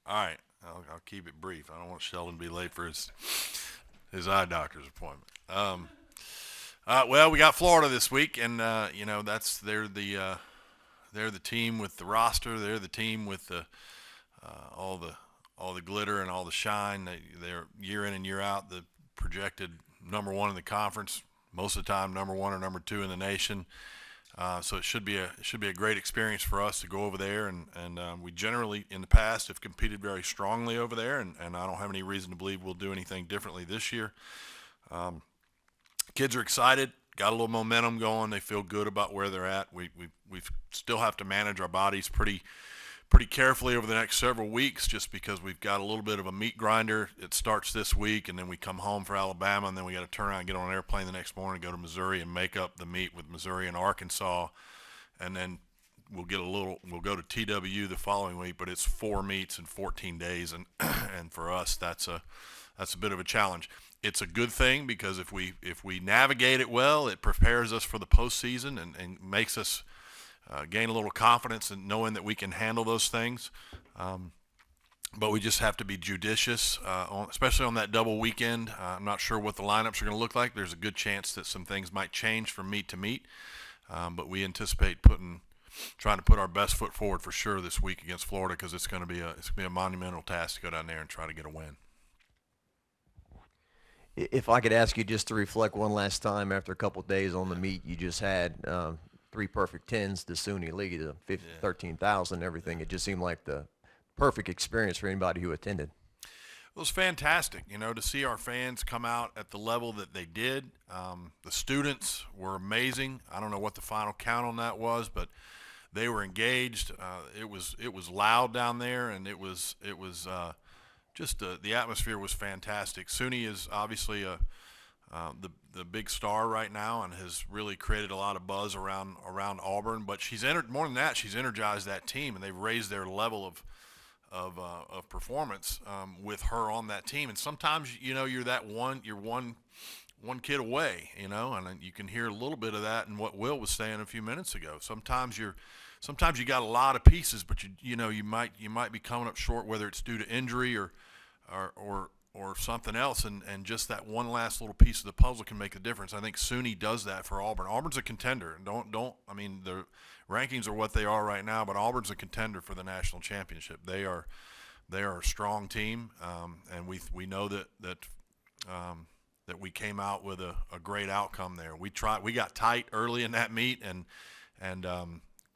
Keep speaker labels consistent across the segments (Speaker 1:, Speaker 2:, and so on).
Speaker 1: All right, I'll keep it brief. I don't want Sheldon to be late for his eye doctor's appointment. Well, we got Florida this week, and that's they're the team with the roster. They're the team with the all the all the glitter and all the shine. They're year in and year out the projected number one in the conference. Most of the time, number one or number two in the nation. So it should be a great experience for us to go over there, and we generally in the past have competed very strongly over there, and I don't have any reason to believe we'll do anything differently this year. Um, Kids are excited, got a little momentum going. They feel good about where they're at. We still have to manage our bodies pretty carefully over the next several weeks, just because we've got a little bit of a meat grinder. It starts this week, and then we come home for Alabama, and then we got to turn around and get on an airplane the next morning, go to Missouri, and make up the meat with Missouri and Arkansas, and then we'll go to TW the following week. But it's 4 meets in 14 days, and and for us that's a bit of a challenge. It's a good thing because if we navigate it well, it prepares us for the postseason and makes us gain a little confidence in knowing that we can handle those things. Um, but we just have to be judicious, especially on that double weekend. I'm not sure what the lineups are going to look like. There's a good chance that some things might change from meet to meet, but we anticipate trying to put our best foot forward for sure this week against Florida, because it's going to be a monumental task to go down there and try to get a win.
Speaker 2: If I could ask you just to reflect one last time after a couple of days on the meet you just had, three perfect tens, the SUNY League, the
Speaker 1: Yeah.
Speaker 2: 13,000, everything. It just seemed like the perfect experience for anybody who attended.
Speaker 1: It was fantastic, to see our fans come out at the level that they did. The students were amazing. I don't know what the final count on that was, but they were engaged. It was loud down there, and it was just the atmosphere was fantastic. SUNY is obviously the big star right now and has really created a lot of buzz around Auburn. But she's entered more than that. She's energized that team, and they've raised their level of performance with her on that team. And sometimes you're one kid away, and you can hear a little bit of that in what Will was saying a few minutes ago. Sometimes you got a lot of pieces, but you might be coming up short, whether it's due to injury or something else, and just that one last little piece of the puzzle can make a difference. I think SUNY does that for Auburn. Auburn's a contender. Don't I mean the rankings are what they are right now, but Auburn's a contender for the national championship. They are a strong team, and we know that we came out with a great outcome there. We got tight early in that meet, and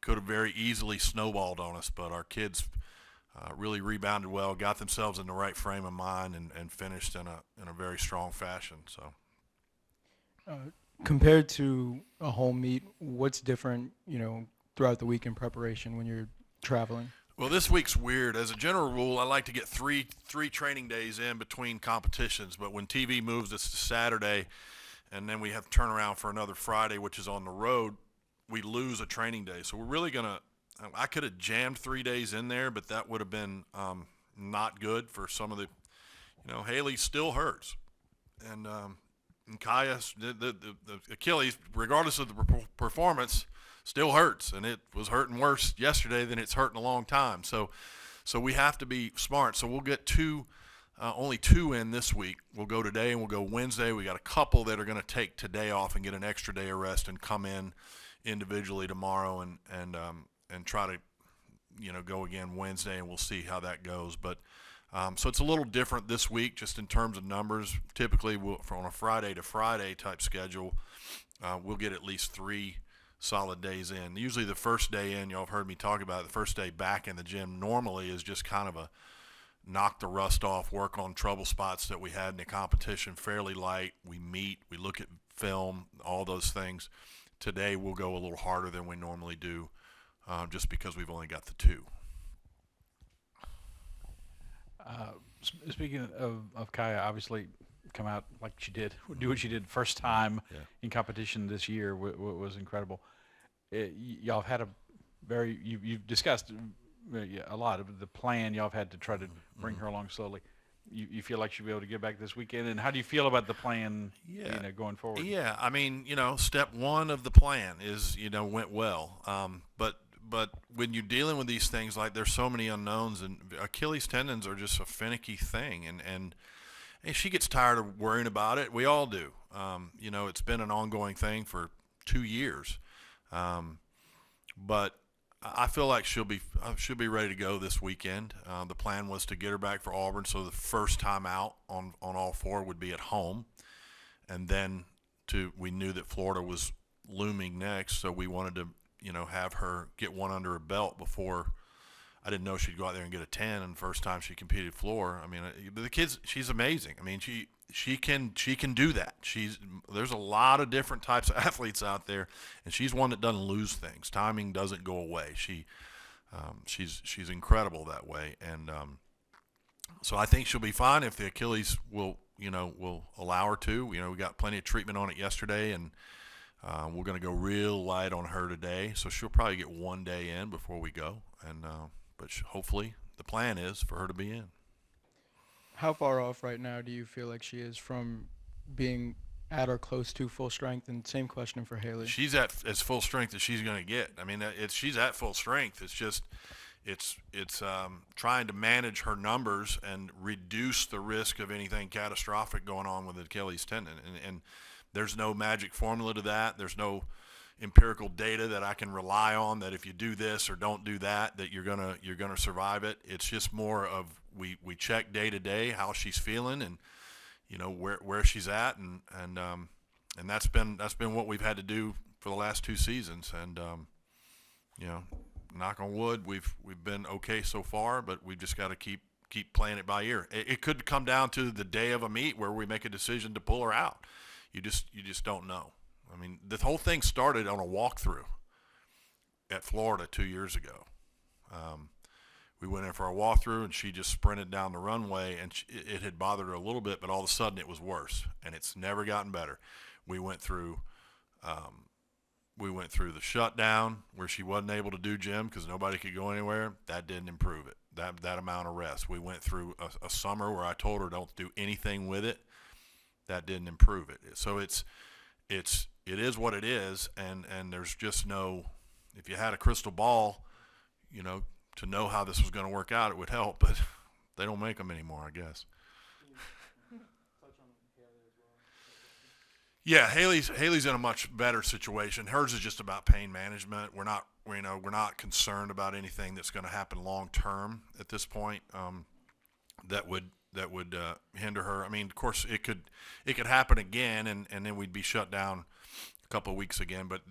Speaker 1: could have very easily snowballed on us, but our kids really rebounded well, got themselves in the right frame of mind, and finished in a very strong fashion. So
Speaker 3: Uh, Compared to a home meet, what's different, throughout the week in preparation when you're traveling?
Speaker 1: well, this week's weird. As a general rule, I like to get three training days in between competitions, but when TV moves us to Saturday, and then we have to turn around for another Friday, which is on the road, we lose a training day. So we're really gonna. I could have jammed 3 days in there, but that would have been not good for some of the. Haley still hurts, and Kaya, the Achilles, regardless of the performance, still hurts, and it was hurting worse yesterday than it's hurt in a long time. So we have to be smart. So we'll get only two in this week. We'll go today and we'll go Wednesday. We got a couple that are going to take today off and get an extra day of rest and come in individually tomorrow and try to go again Wednesday, and we'll see how that goes. But so it's a little different this week, just in terms of numbers. Typically, on a Friday to Friday type schedule, we'll get at least 3 solid days in. Usually the first day in, y'all have heard me talk about it, the first day back in the gym normally is just kind of a knock the rust off, work on trouble spots that we had in the competition, fairly light. We meet, we look at film, all those things. Today we'll go a little harder than we normally do, just because we've only got the two.
Speaker 4: Speaking of Kaya, obviously come out like she did, do what she did first time
Speaker 1: Yeah.
Speaker 4: in competition this year was incredible. Y'all have had you've discussed yeah, a lot of the plan y'all have had to try to bring her along slowly. You feel like she'll be able to get back this weekend, and how do you feel about the plan,
Speaker 1: Yeah.
Speaker 4: going forward?
Speaker 1: Yeah, I mean, step one of the plan is, went well. But when you're dealing with these things, like there's so many unknowns, and Achilles tendons are just a finicky thing, and she gets tired of worrying about it. We all do. It's been an ongoing thing for 2 years, but I feel like she'll be ready to go this weekend. The plan was to get her back for Auburn, so the first time out on all four would be at home, and then we knew that Florida was looming next, so we wanted to have her get one under her belt before. I didn't know she'd go out there and get a 10, and the first time she competed floor. I mean, the kids, she's amazing. I mean, she can do that. There's a lot of different types of athletes out there, and she's one that doesn't lose things. Timing doesn't go away. She's incredible that way, and so I think she'll be fine if the Achilles will allow her to. We got plenty of treatment on it yesterday, and we're going to go real light on her today, so she'll probably get 1 day in before we go, and but hopefully the plan is for her to be in.
Speaker 3: How far off right now do you feel like she is from being at or close to full strength? And same question for Haley.
Speaker 1: She's at as full strength as she's going to get. I mean, she's at full strength. It's just it's trying to manage her numbers and reduce the risk of anything catastrophic going on with the Achilles tendon. And there's no magic formula to that. There's no empirical data that I can rely on that if you do this or don't do that you're gonna survive it. It's just more of we check day to day how she's feeling and where she's at, and that's been what we've had to do for the last 2 seasons, and knock on wood, we've been okay so far, but we've just got to keep playing it by ear. It could come down to the day of a meet where we make a decision to pull her out. You just don't know. I mean, the whole thing started on a walkthrough at Florida 2 years ago. We went in for a walkthrough, and she just sprinted down the runway, and it had bothered her a little bit, but all of a sudden it was worse, and it's never gotten better. We went through the shutdown where she wasn't able to do gym because nobody could go anywhere. That didn't improve it. That amount of rest. We went through a summer where I told her don't do anything with it. That didn't improve it. So it is what it is, and there's just no. If you had a crystal ball, to know how this was going to work out, it would help, but they don't make them anymore, I guess. Yeah, Haley's in a much better situation. Hers is just about pain management. We're not concerned about anything that's going to happen long term at this point. That would hinder her. I mean, of course, it could happen again, and then we'd be shut down a couple of weeks again. But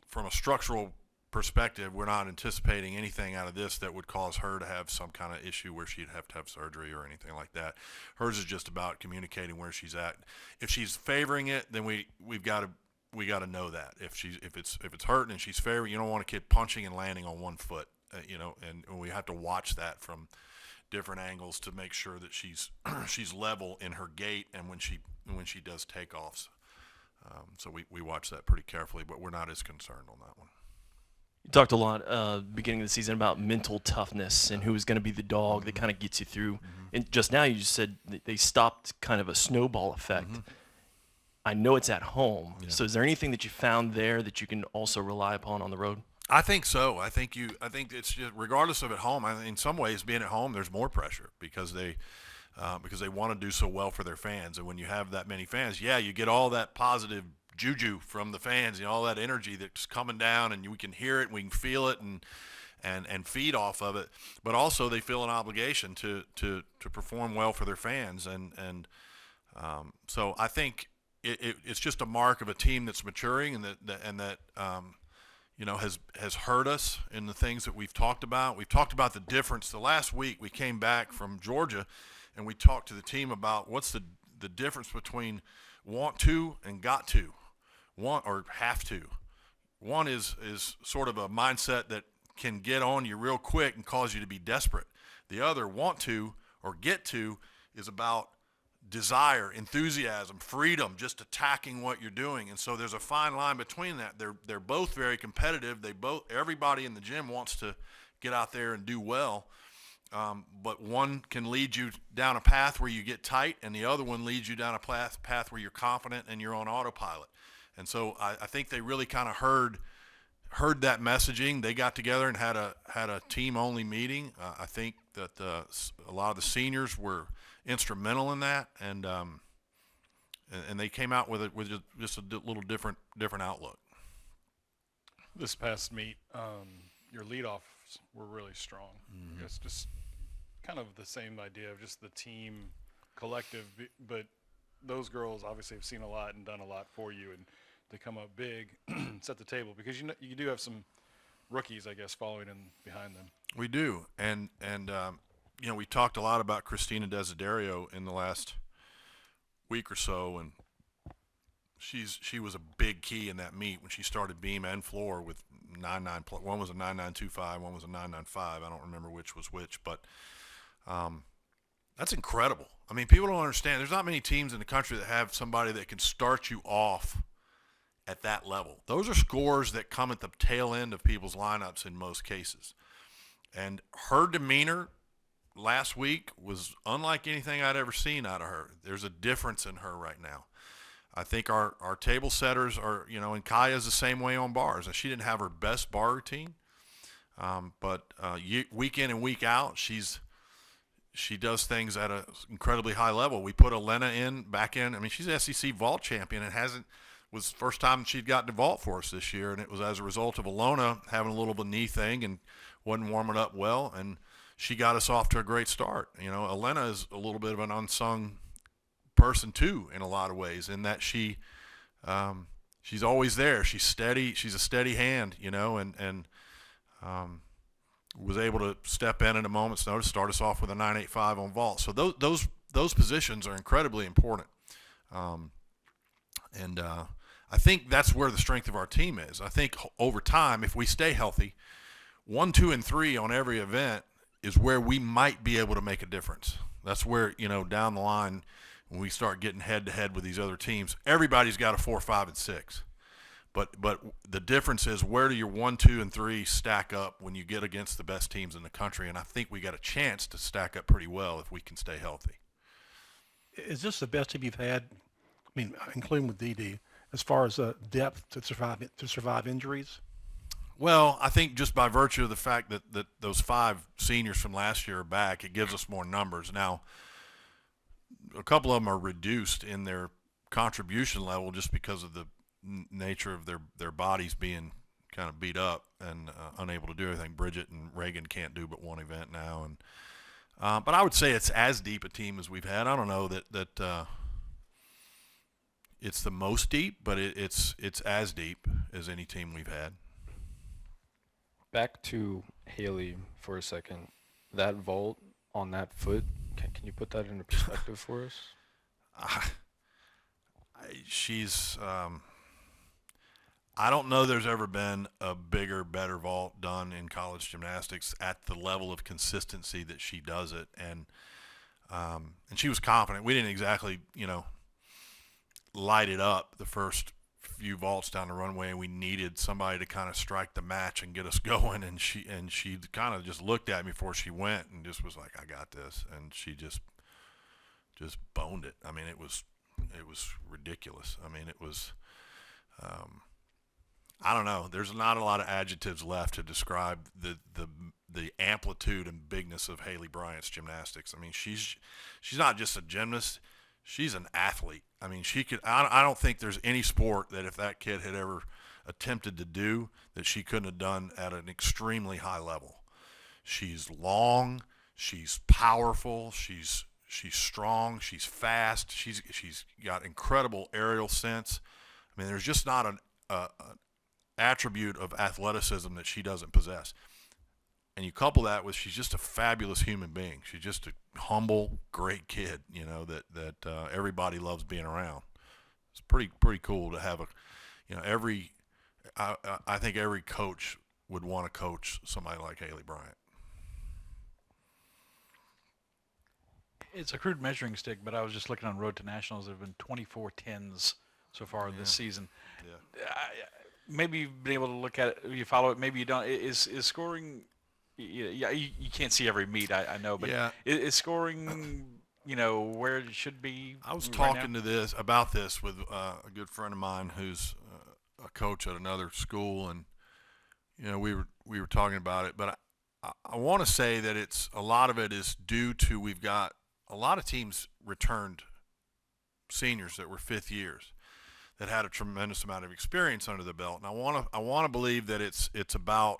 Speaker 1: from a structural perspective, we're not anticipating anything out of this that would cause her to have some kind of issue where she'd have to have surgery or anything like that. Hers is just about communicating where she's at. If she's favoring it, then we've got to know that. If it's hurting and she's favoring, you don't want a kid punching and landing on one foot, and we have to watch that from different angles to make sure that she's level in her gait and when she does takeoffs. So we watch that pretty carefully, but we're not as concerned on that one.
Speaker 5: You talked a lot beginning of the season about mental toughness and who is going to be the dog that kind of gets you through. Mm-hmm. And just now you just said that they stopped kind of a snowball effect. Mm-hmm. I know it's at home. Yeah. So is there anything that you found there that you can also rely upon on the road?
Speaker 1: I think so. I think it's just, regardless of at home. In some ways, being at home, there's more pressure because they want to do so well for their fans. And when you have that many fans, you get all that positive juju from the fans, all that energy that's coming down, and we can hear it, and we can feel it, and feed off of it. But also, they feel an obligation to perform well for their fans, and so I think it's just a mark of a team that's maturing and that has hurt us in the things that we've talked about. We've talked about the difference. The last week we came back from Georgia, and we talked to the team about what's the difference between want to and got to, want or have to. One is sort of a mindset that can get on you real quick and cause you to be desperate. The other, want to or get to, is about desire, enthusiasm, freedom, just attacking what you're doing. And so there's a fine line between that. They're both very competitive. Everybody in the gym wants to get out there and do well. But one can lead you down a path where you get tight, and the other one leads you down a path where you're confident and you're on autopilot. And so I think they really kind of heard heard that messaging. They got together and had a team only meeting. I think that a lot of the seniors were instrumental in that, and they came out with just a little different outlook.
Speaker 6: This past meet, your leadoffs were really strong. It's just kind of the same idea of just the team collective, but those girls obviously have seen a lot and done a lot for you, and to come up big, set the table, because you do have some rookies, I guess, following in behind them.
Speaker 1: We do, and we talked a lot about Christina Desiderio in the last week or so, and she was a big key in that meet when she started beam and floor with 9.9. One was a 9.925, one was a 9.95. I don't remember which was which, but that's incredible. I mean, people don't understand. There's not many teams in the country that have somebody that can start you off at that level. Those are scores that come at the tail end of people's lineups in most cases. And her demeanor last week was unlike anything I'd ever seen out of her. There's a difference in her right now. I think our table setters are, and Kaya's the same way on bars. And she didn't have her best bar routine, but week in and week out, she does things at an incredibly high level. We put Elena back in. I mean, she's an SEC vault champion and was the first time she'd gotten to vault for us this year, and it was as a result of Alona having a little bit of a knee thing and wasn't warming up well, and she got us off to a great start. Elena is a little bit of an unsung person too in a lot of ways, in that she's always there. She's steady. She's a steady hand, and was able to step in at a moment's notice, start us off with a 9.85 on vault. So those positions are incredibly important. And I think that's where the strength of our team is. I think over time, if we stay healthy, 1, 2, and 3 on every event is where we might be able to make a difference. That's where, down the line, when we start getting head-to-head with these other teams, everybody's got a 4, 5, and 6. But the difference is, where do your 1, 2, and 3 stack up when you get against the best teams in the country? And I think we got a chance to stack up pretty well if we can stay healthy.
Speaker 7: Is this the best team you've had? I mean, including with DD, as far as depth to survive injuries?
Speaker 1: Well, I think just by virtue of the fact that those 5 seniors from last year are back, it gives us more numbers. Now, a couple of them are reduced in their contribution level just because of the nature of their bodies being kind of beat up and unable to do everything. Bridget and Reagan can't do but one event now, and but I would say it's as deep a team as we've had. I don't know that it's the most deep, but it's as deep as any team we've had.
Speaker 8: Back to Haley for a second. That vault on that foot, can you put that into perspective for us?
Speaker 1: She's I don't know there's ever been a bigger, better vault done in college gymnastics at the level of consistency that she does it, and she was confident. We didn't exactly, light it up the first few vaults down the runway, and we needed somebody to kind of strike the match and get us going, and she kind of just looked at me before she went and just was like, I got this, and she just boned it. I mean, it was ridiculous. I mean, it was I don't know. There's not a lot of adjectives left to describe the amplitude and bigness of Haley Bryant's gymnastics. I mean, she's not just a gymnast. She's an athlete. I mean, she could. I don't think there's any sport that if that kid had ever attempted to do that she couldn't have done at an extremely high level. She's long. She's powerful. She's strong. She's fast. She's got incredible aerial sense. I mean, there's just not an attribute of athleticism that she doesn't possess. And you couple that with she's just a fabulous human being. She's just a humble, great kid, that everybody loves being around. It's pretty cool to have I think every coach would want to coach somebody like Haley Bryant.
Speaker 4: It's a crude measuring stick, but I was just looking on Road to Nationals. There have been 24 10s so far this season.
Speaker 1: Yeah.
Speaker 4: Maybe you've been able to look at it, you follow it, maybe you don't. Is scoring, you can't see every meet, I know, but
Speaker 1: Yeah.
Speaker 4: is scoring, where it should be?
Speaker 1: I was
Speaker 4: right
Speaker 1: talking
Speaker 4: now?
Speaker 1: about this with a good friend of mine who's a coach at another school, and we were talking about it, but I want to say that it's a lot of it is due to we've got a lot of teams returned seniors that were fifth years that had a tremendous amount of experience under the belt, and I want to believe that it's about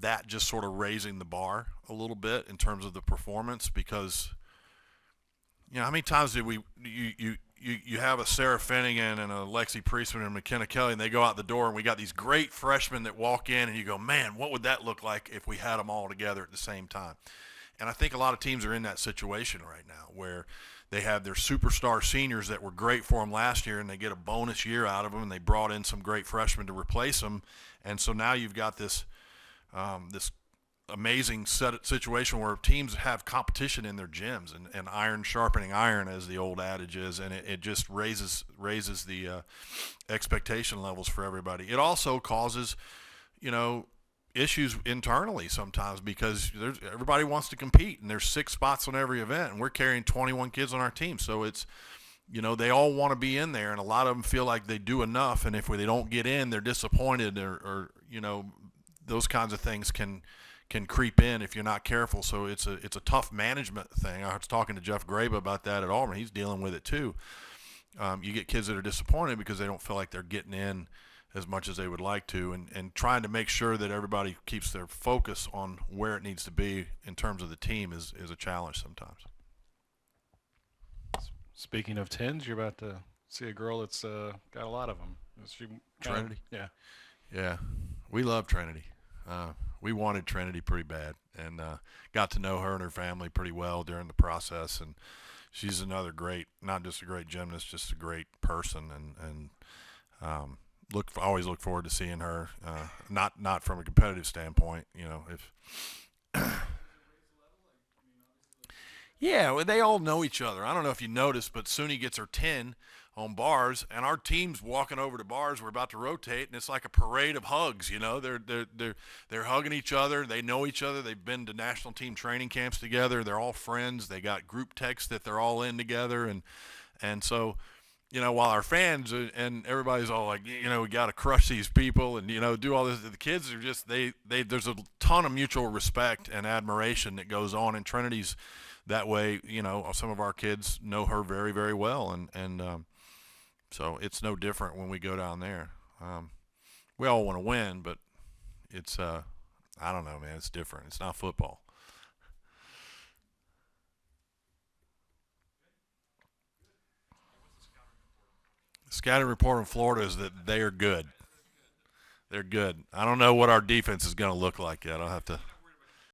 Speaker 1: that just sort of raising the bar a little bit in terms of the performance, because how many times did you have a Sarah Finnegan and a Lexi Priestman and McKenna Kelly, and they go out the door, and we got these great freshmen that walk in, and you go, man, what would that look like if we had them all together at the same time? And I think a lot of teams are in that situation right now where they have their superstar seniors that were great for them last year, and they get a bonus year out of them, and they brought in some great freshmen to replace them. And so now you've got this amazing situation where teams have competition in their gyms, and iron sharpening iron, as the old adage is, and it just raises the expectation levels for everybody. It also causes, issues internally sometimes, because everybody wants to compete, and there's 6 spots on every event, and we're carrying 21 kids on our team, so it's they all want to be in there, and a lot of them feel like they do enough, and if they don't get in, they're disappointed, or those kinds of things can creep in if you're not careful. So it's a tough management thing. I was talking to Jeff Grabe about that at Auburn. He's dealing with it too. You get kids that are disappointed because they don't feel like they're getting in as much as they would like to, and trying to make sure that everybody keeps their focus on where it needs to be in terms of the team is a challenge sometimes.
Speaker 6: Speaking of 10s, you're about to see a girl that's got a lot of them.
Speaker 1: Trinity?
Speaker 6: Yeah.
Speaker 1: Yeah, we love Trinity. We wanted Trinity pretty bad, and got to know her and her family pretty well during the process, and she's another great, not just a great gymnast, just a great person, and always look forward to seeing her. Not from a competitive standpoint, if. Yeah, well, they all know each other. I don't know if you noticed, but Suni gets her 10 on bars, and our team's walking over to bars. We're about to rotate, and it's like a parade of hugs. They're hugging each other. They know each other. They've been to national team training camps together. They're all friends. They got group texts that they're all in together, and so, while our fans and everybody's all like, we got to crush these people and do all this, the kids are just there's a ton of mutual respect and admiration that goes on, and Trinity's that way. Some of our kids know her very, very well, and so it's no different when we go down there. We all want to win, but it's I don't know, man. It's different. It's not football. The scouting report in Florida is that they are good. They're good. I don't know what our defense is going to look like yet. I'll have to